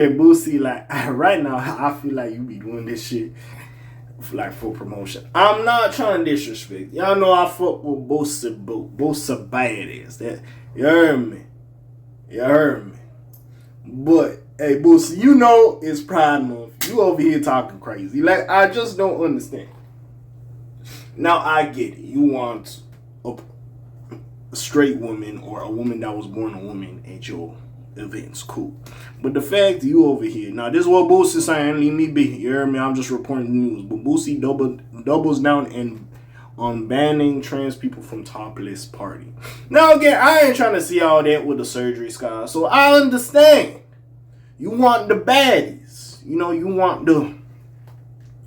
Hey, Boosie, like right now, I feel like you be doing this shit like for promotion. I'm not trying to disrespect. Y'all know I fuck with Boosie Badazz. That you heard me. You heard me. But hey, Boosie, you know it's Pride Month. You over here talking crazy. Like I just don't understand. Now I get it. You want a straight woman or a woman that was born a woman at your events, cool. But the fact you over here, now this is what Boosie saying, leave me be. You hear me? I'm just reporting the news. But Boosie doubles down and on banning trans people from Topless party. Now again, I ain't trying to see all that with the surgery scars. So I understand. You want the baddies. You know, you want the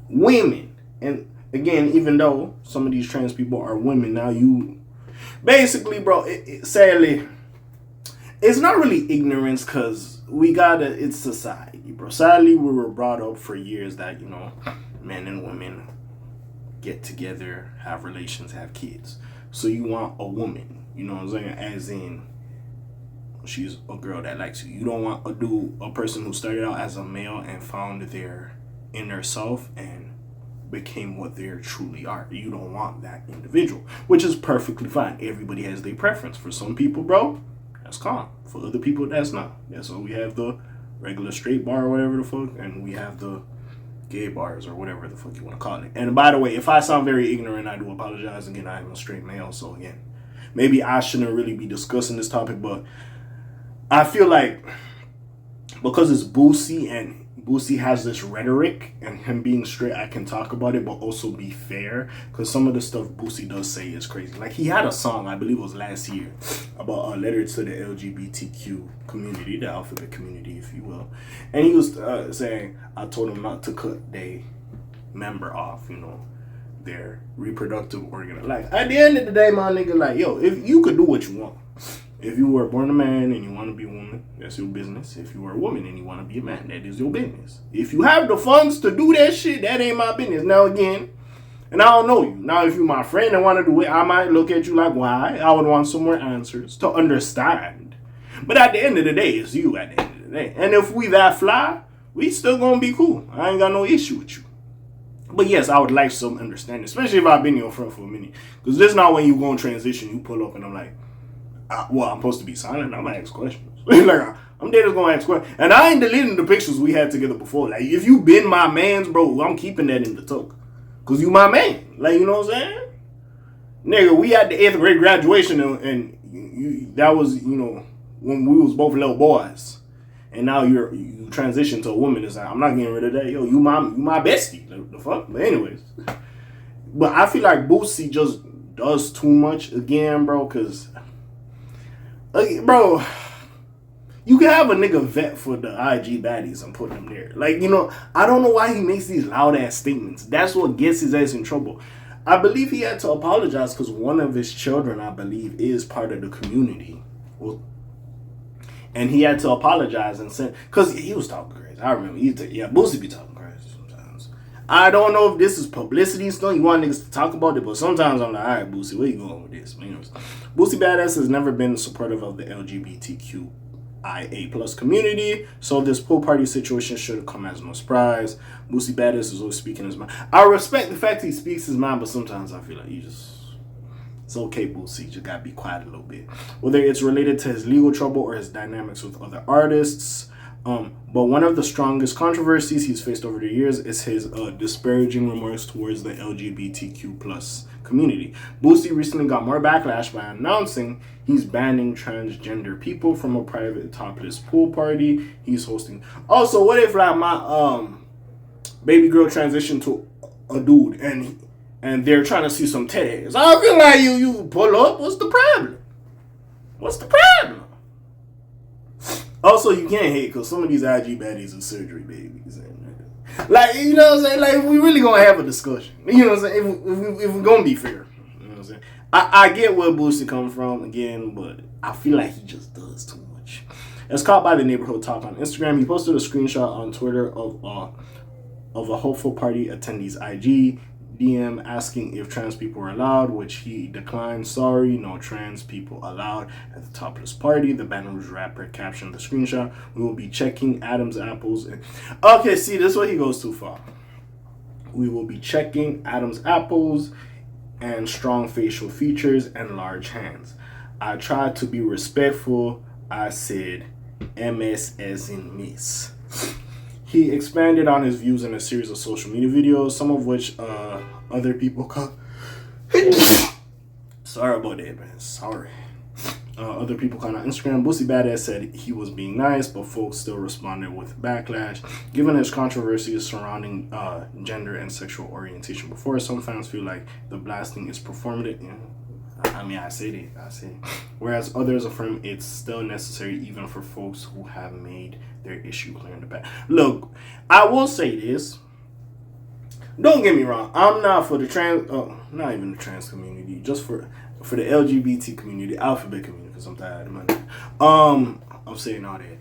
women. And again, even though some of these trans people are women, now you basically, bro, sadly, it's not really ignorance because it's society, bro. Sadly, we were brought up for years that, you know, men and women get together, have relations, have kids. So you want a woman, you know what I'm saying? As in, she's a girl that likes you. You don't want a person who started out as a male and found their inner self and became what they truly are. You don't want that individual, which is perfectly fine. Everybody has their preference. For some people, bro, that's calm. For other people, that's not. That's why we have the regular straight bar or whatever the fuck, and we have the gay bars or whatever the fuck you want to call it. And by the way, if I sound very ignorant, I do apologize. Again, I am a straight male, so again, maybe I shouldn't really be discussing this topic, but I feel like because it's Boosie and Boosie has this rhetoric, and him being straight, I can talk about it, but also be fair, because some of the stuff Boosie does say is crazy. Like, he had a song, I believe it was last year, about a letter to the LGBTQ community, the alphabet community, if you will. And he was saying, I told him not to cut their member off, you know, their reproductive organ. Like, at the end of the day, my nigga, like, yo, if you could do what you want. If you were born a man and you want to be a woman, that's your business. If you were a woman and you want to be a man, that is your business. If you have the funds to do that shit, that ain't my business. Now again, and I don't know you. Now if you're my friend and want to do it, I might look at you like, why? I would want some more answers to understand. But at the end of the day, it's you at the end of the day. And if we that fly, we still gonna be cool. I ain't got no issue with you. But yes, I would like some understanding, especially if I've been in your front for a minute. Because this is not when you go in transition, you pull up and I'm like, I'm supposed to be silent. I'm gonna ask questions. Like, I'm dead just gonna ask questions. And I ain't deleting the pictures we had together before. Like, if you been my mans, bro, I'm keeping that in the tuck. Cause you my man. Like, you know what I'm saying? Nigga, we had the 8th grade graduation and that was, you know, when we was both little boys. And now you transition to a woman. It's like, I'm not getting rid of that. Yo, you my bestie. Like, the fuck? But anyways. But I feel like Boosie just does too much again, bro, cause bro, you can have a nigga vet for the IG baddies and put him there. Like, you know, I don't know why he makes these loud ass statements. That's what gets his ass in trouble. I believe he had to apologize because one of his children, I believe, is part of the community. Well, and he had to apologize and say, because he was talking crazy. I remember. Boosie be talking crazy sometimes. I don't know if this is publicity stuff. You want niggas to talk about it, but sometimes I'm like, all right, Boosie, where you going with this? But anyways, Boosie Badazz has never been supportive of the LGBTQIA+ community, so this pool party situation should have come as no surprise. Boosie Badazz is always speaking his mind. I respect the fact he speaks his mind, but sometimes I feel like it's okay, Boosie, you just gotta be quiet a little bit. Whether it's related to his legal trouble or his dynamics with other artists. But one of the strongest controversies he's faced over the years is his disparaging remarks towards the LGBTQ+ community. Boosie recently got more backlash by announcing he's banning transgender people from a private topless pool party he's hosting. Also, what if like my baby girl transitioned to a dude and they're trying to see some titties? I feel like you pull up. What's the problem? What's the problem? Also, you can't hate because some of these IG baddies are surgery babies. And, like, you know what I'm saying? Like, we really going to have a discussion. You know what I'm saying? If we're going to be fair. You know what I'm saying? I get where Boosie comes from, again, but I feel like he just does too much. As caught by the Neighborhood Talk on Instagram, he posted a screenshot on Twitter of a hopeful party attendee's IG. DM asking if trans people were allowed, which he declined. Sorry, no trans people allowed at the Topless party. The Baton Rouge rapper captioned the screenshot. We will be checking Adam's apples. Okay, see, this is where he goes too far. We will be checking Adam's apples and strong facial features and large hands. I tried to be respectful. I said MS as in miss. He expanded on his views in a series of social media videos, some of which other people sorry about that, man. Sorry. Other people kind of Instagram. Boosie Badazz said he was being nice, but folks still responded with backlash. Given his controversies surrounding gender and sexual orientation before, some fans feel like the blasting is performative. Yeah. I mean, I say it. Whereas others affirm it's still necessary even for folks who have made their issue clear in the past. Look, I will say this. Don't get me wrong. I'm not for the not even the trans community, just for the LGBT community, alphabet community, because I'm tired of money. I'm saying all that.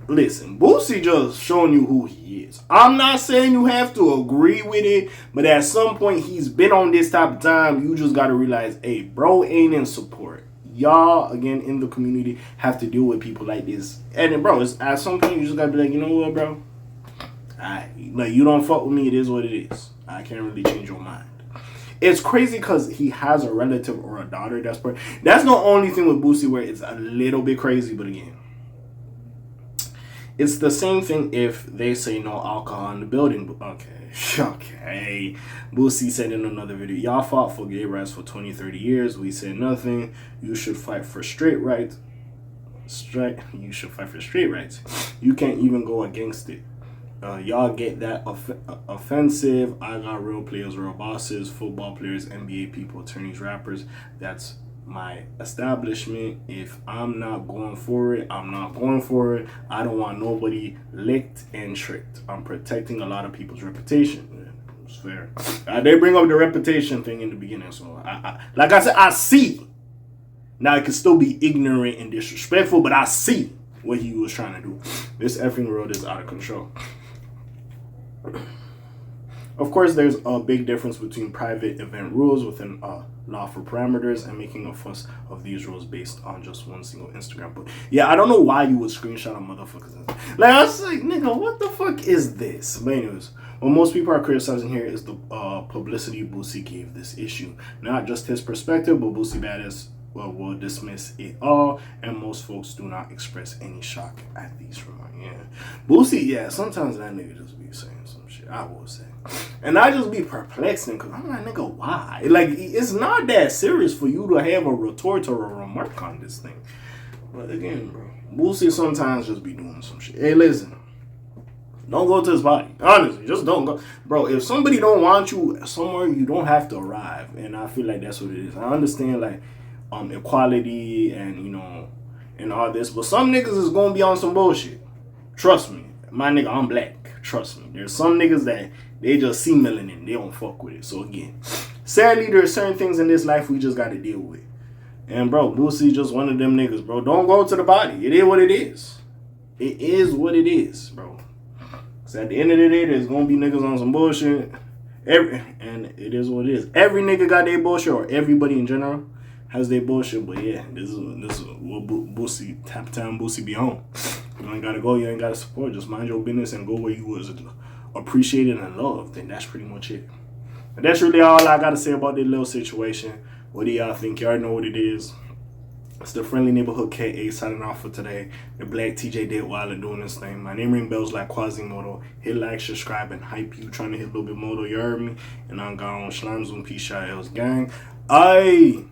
Listen, Boosie just showing you who he is. I'm not saying you have to agree with it, but at some point he's been on this type of time. You just gotta realize, hey, bro ain't in support. Y'all, again, in the community, have to deal with people like this. And then, bro, it's, at some point you just gotta be like, you know what, bro? Like, you don't fuck with me, it is what it is. I can't really change your mind. It's crazy because he has a relative or a daughter that's pregnant. That's the only thing with Boosie where it's a little bit crazy, but again, it's the same thing if they say no alcohol in the building. Okay. Boosie said in another video, y'all fought for gay rights for 20, 30 years. We said nothing. You should fight for straight rights. You should fight for straight rights. You can't even go against it. Y'all get that offensive. I got real players, real bosses, football players, NBA people, attorneys, rappers. That's my establishment. If I'm not going for it, I'm not going for it. I don't want nobody licked and tricked. I'm protecting a lot of people's reputation. It's fair. They bring up the reputation thing in the beginning, so like I said, I see. Now it can still be ignorant and disrespectful, but I see what he was trying to do. This effing world is out of control. Of course, there's a big difference between private event rules within lawful parameters and making a fuss of these rules based on just one single Instagram post. Yeah, I don't know why you would screenshot a motherfucker. Like, I was like, nigga, what the fuck is this? But anyways, what most people are criticizing here is the publicity Boosie gave this issue. Not just his perspective, but Boosie Badazz will dismiss it all, and most folks do not express any shock at these remarks. Yeah, Boosie, yeah, sometimes that nigga just be saying some shit, I will say. And I just be perplexing, because I'm like, nigga, why? Like, it's not that serious for you to have a retort or a remark on this thing. But again, bro, Boosie sometimes just be doing some shit. Hey, listen, don't go to his party. Honestly, just don't go. Bro, if somebody don't want you somewhere, you don't have to arrive. And I feel like that's what it is. I understand, like, equality and, you know, and all this, but some niggas is gonna be on some bullshit. Trust me, my nigga, I'm black. Trust me. There's some niggas that they just see melanin, they don't fuck with it. So again, sadly, there's certain things in this life we just gotta deal with. And bro, Boosie just one of them niggas, bro. Don't go to the party. It is what it is. It is what it is, bro. So at the end of the day, there's gonna be niggas on some bullshit. And it is what it is. Every nigga got their bullshit, or everybody in general has their bullshit. But yeah, this is what Boosie, tap time Boosie be on. You ain't gotta go, you ain't gotta support. Just mind your business and go where you was appreciated and loved. And that's pretty much it. And that's really all I gotta say about this little situation. What do y'all think? Y'all know what it is. It's the friendly neighborhood K.A. signing off for today. The black TJ did while doing this thing. My name ring bells like Quasimodo. Hit like, subscribe, and hype you. Trying to hit a little bit more, you heard me. And I'm gone. Slimes on P. Shai gang. Aye.